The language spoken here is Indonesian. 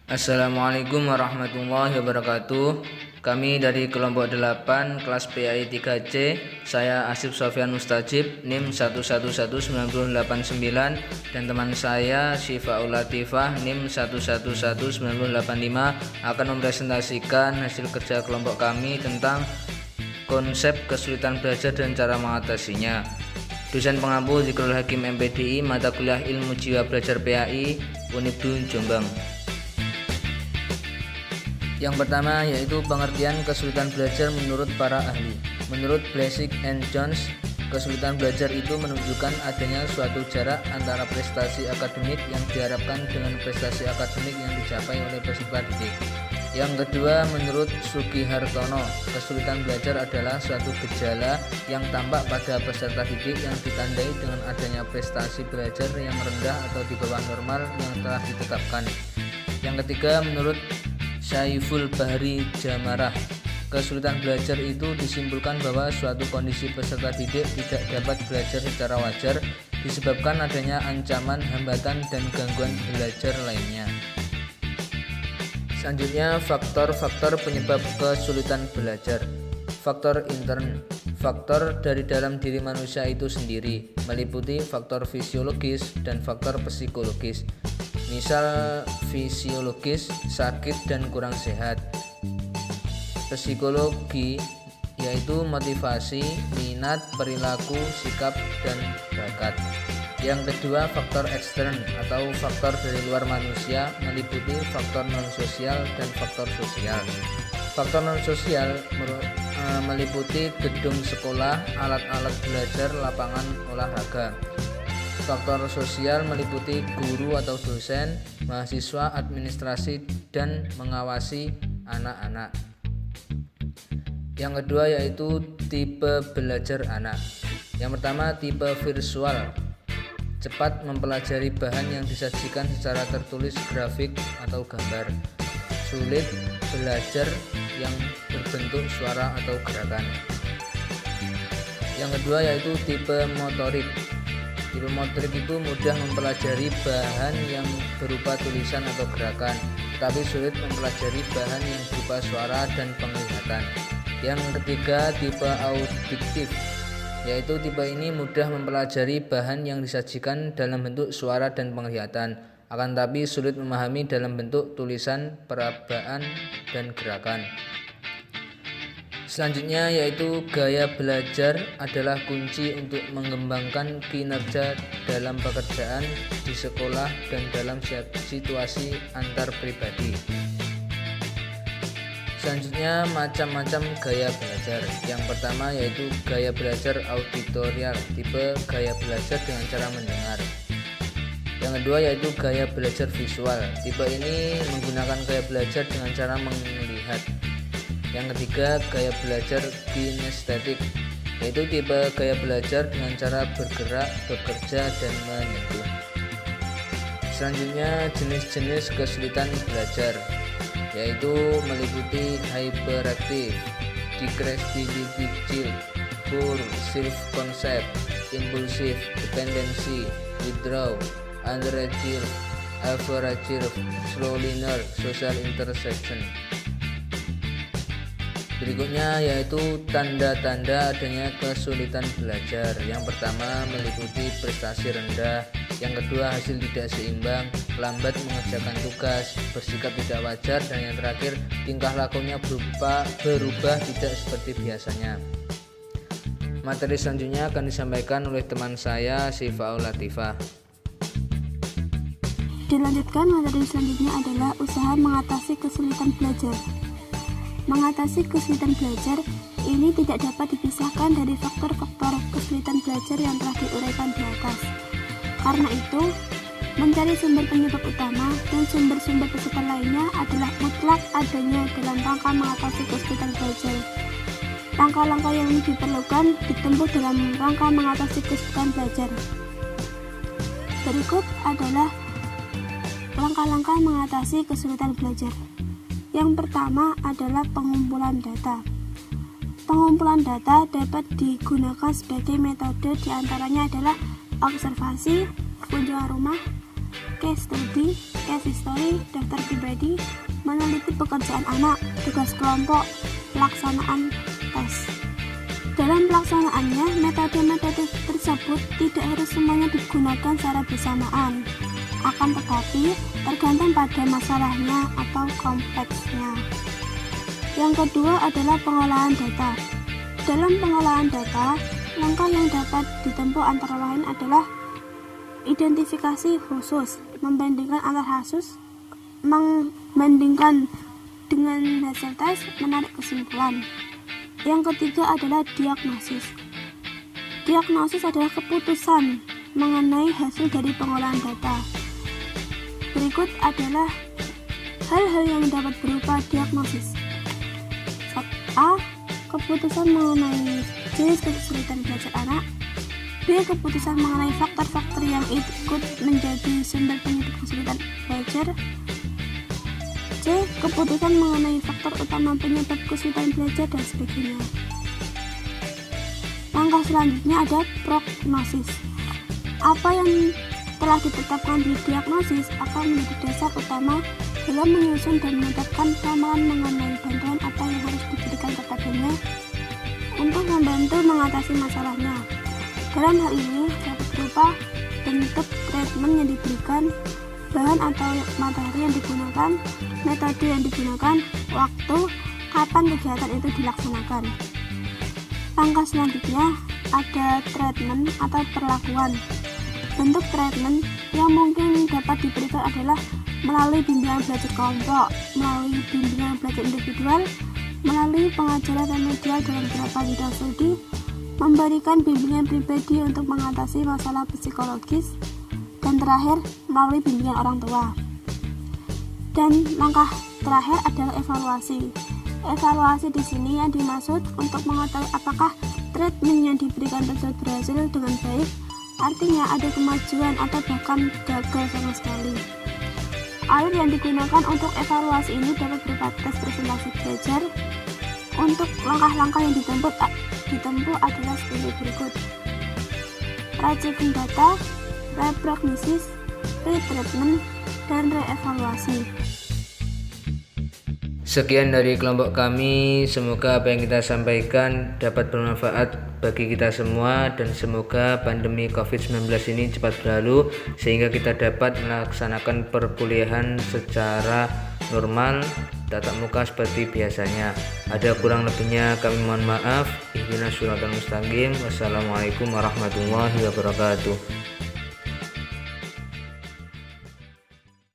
Assalamualaikum warahmatullahi wabarakatuh. Kami dari kelompok 8 kelas PAI 3C. Saya Asif Sofyan Mustajib, NIM 111989, dan teman saya Syifaul Latifah, NIM 111985, akan mempresentasikan hasil kerja kelompok kami tentang konsep kesulitan belajar dan cara mengatasinya. Dosen pengampu Zikrul Hakim MPDI, mata kuliah Ilmu Jiwa Belajar PAI, Unibdu Jombang. Yang pertama yaitu pengertian kesulitan belajar menurut para ahli. Menurut Blessing and Jones, kesulitan belajar itu menunjukkan adanya suatu jarak antara prestasi akademik yang diharapkan dengan prestasi akademik yang dicapai oleh peserta didik. Yang kedua, menurut Sugihartono, kesulitan belajar adalah suatu gejala yang tampak pada peserta didik yang ditandai dengan adanya prestasi belajar yang rendah atau di bawah normal yang telah ditetapkan. Yang ketiga, menurut Syaiful Bahri Jamarah, kesulitan belajar itu disimpulkan bahwa suatu kondisi peserta didik tidak dapat belajar secara wajar disebabkan adanya ancaman, hambatan, dan gangguan belajar lainnya. Selanjutnya, faktor-faktor penyebab kesulitan belajar. Faktor intern, faktor dari dalam diri manusia itu sendiri, meliputi faktor fisiologis dan faktor psikologis. Misal fisiologis, sakit dan kurang sehat. Psikologi yaitu motivasi, minat, perilaku, sikap, dan bakat. Yang kedua, faktor ekstern atau faktor dari luar manusia, meliputi faktor non-sosial dan faktor sosial. Faktor non-sosial meliputi gedung sekolah, alat-alat belajar, lapangan olahraga. Faktor sosial meliputi guru atau dosen, mahasiswa, administrasi, dan mengawasi anak-anak. Yang kedua yaitu tipe belajar anak. Yang pertama, tipe visual, cepat mempelajari bahan yang disajikan secara tertulis, grafik, atau gambar. Sulit belajar yang berbentuk suara atau gerakan. Yang kedua yaitu tipe motorik. Tipe motorik itu mudah mempelajari bahan yang berupa tulisan atau gerakan, tetapi sulit mempelajari bahan yang berupa suara dan penglihatan. Yang ketiga, tipe audiktif, yaitu tipe ini mudah mempelajari bahan yang disajikan dalam bentuk suara dan penglihatan, akan tapi sulit memahami dalam bentuk tulisan, perabaan, dan gerakan. Selanjutnya yaitu gaya belajar adalah kunci untuk mengembangkan kinerja dalam pekerjaan, di sekolah, dan dalam situasi antar pribadi. Selanjutnya, macam-macam gaya belajar. Yang pertama yaitu gaya belajar auditorial, tipe gaya belajar dengan cara mendengar. Yang kedua yaitu gaya belajar visual, tipe ini menggunakan gaya belajar dengan cara melihat. Yang ketiga, gaya belajar kinestetik, yaitu tipe gaya belajar dengan cara bergerak, bekerja, dan menyentuh. Selanjutnya, jenis-jenis kesulitan belajar, yaitu meliputi hyperactive, decreased, poor self-concept, impulsive, dependency, withdraw, underachieve, overachieve, slow learner, social intersection. Berikutnya yaitu tanda-tanda adanya kesulitan belajar. Yang pertama meliputi prestasi rendah, yang kedua hasil tidak seimbang, lambat mengerjakan tugas, bersikap tidak wajar, dan yang terakhir tingkah lakunya berubah tidak seperti biasanya. Materi selanjutnya akan disampaikan oleh teman saya Syifaul Latifah. Dilanjutkan, materi selanjutnya adalah usaha mengatasi kesulitan belajar. Mengatasi kesulitan belajar ini tidak dapat dipisahkan dari faktor-faktor kesulitan belajar yang telah diuraikan di atas. Karena itu, mencari sumber penyebab utama dan sumber-sumber peserta lainnya adalah mutlak adanya dalam rangka mengatasi kesulitan belajar. Langkah-langkah yang diperlukan ditempuh dalam rangka mengatasi kesulitan belajar. Berikut adalah langkah-langkah mengatasi kesulitan belajar. Yang pertama adalah pengumpulan data. Pengumpulan data dapat digunakan sebagai metode, diantaranya adalah observasi, kunjungan rumah, case study, case history, daftar pribadi, meneliti pekerjaan anak, tugas kelompok, pelaksanaan tes. Dalam pelaksanaannya, metode-metode tersebut tidak harus semuanya digunakan secara bersamaan, akan tetapi tergantung pada masalahnya atau kompleksnya. Yang kedua adalah pengolahan data. Dalam pengolahan data, langkah yang dapat ditempuh antara lain adalah identifikasi khusus, membandingkan antar kasus, membandingkan dengan hasil tes, menarik kesimpulan. Yang ketiga adalah diagnosis. Diagnosis adalah keputusan mengenai hasil dari pengolahan data. Berikut adalah hal-hal yang dapat berupa diagnosis. A. Keputusan mengenai jenis kesulitan belajar anak. B. Keputusan mengenai faktor-faktor yang ikut menjadi sumber penyebab kesulitan belajar. C. Keputusan mengenai faktor utama penyebab kesulitan belajar dan sebagainya. Langkah selanjutnya ada prognosis. Apa yang telah ditetapkan di diagnosis akan menjadi dasar utama dalam menyusun dan menetapkan ramalan mengenai bantuan apa yang harus diberikan kepadanya untuk membantu mengatasi masalahnya. Dalam hal ini dapat berupa bentuk treatment yang diberikan, bahan atau materi yang digunakan, metode yang digunakan, waktu, kapan kegiatan itu dilaksanakan. Langkah selanjutnya ada treatment atau perlakuan. Bentuk treatment yang mungkin dapat diberikan adalah melalui bimbingan belajar kelompok, melalui bimbingan belajar individual, melalui pengajaran remedial dalam beberapa bidang studi, memberikan bimbingan pribadi untuk mengatasi masalah psikologis, dan terakhir melalui bimbingan orang tua. Dan langkah terakhir adalah evaluasi. Evaluasi di sini yang dimaksud untuk mengetahui apakah treatment yang diberikan tersebut berhasil dengan baik, artinya ada kemajuan atau bahkan gagal sama sekali. Alur yang digunakan untuk evaluasi ini dapat berupa tes presentasi belajar. Untuk langkah-langkah yang ditempuh adalah sebagai berikut: retrieval data, reprognosis, retreatment, dan reevaluasi. Sekian dari kelompok kami, semoga apa yang kita sampaikan dapat bermanfaat bagi kita semua dan semoga pandemi COVID-19 ini cepat berlalu sehingga kita dapat melaksanakan perkuliahan secara normal, tatap muka seperti biasanya. Ada kurang lebihnya kami mohon maaf. Ihdinas siratal mustaqim. Wassalamualaikum warahmatullahi wabarakatuh.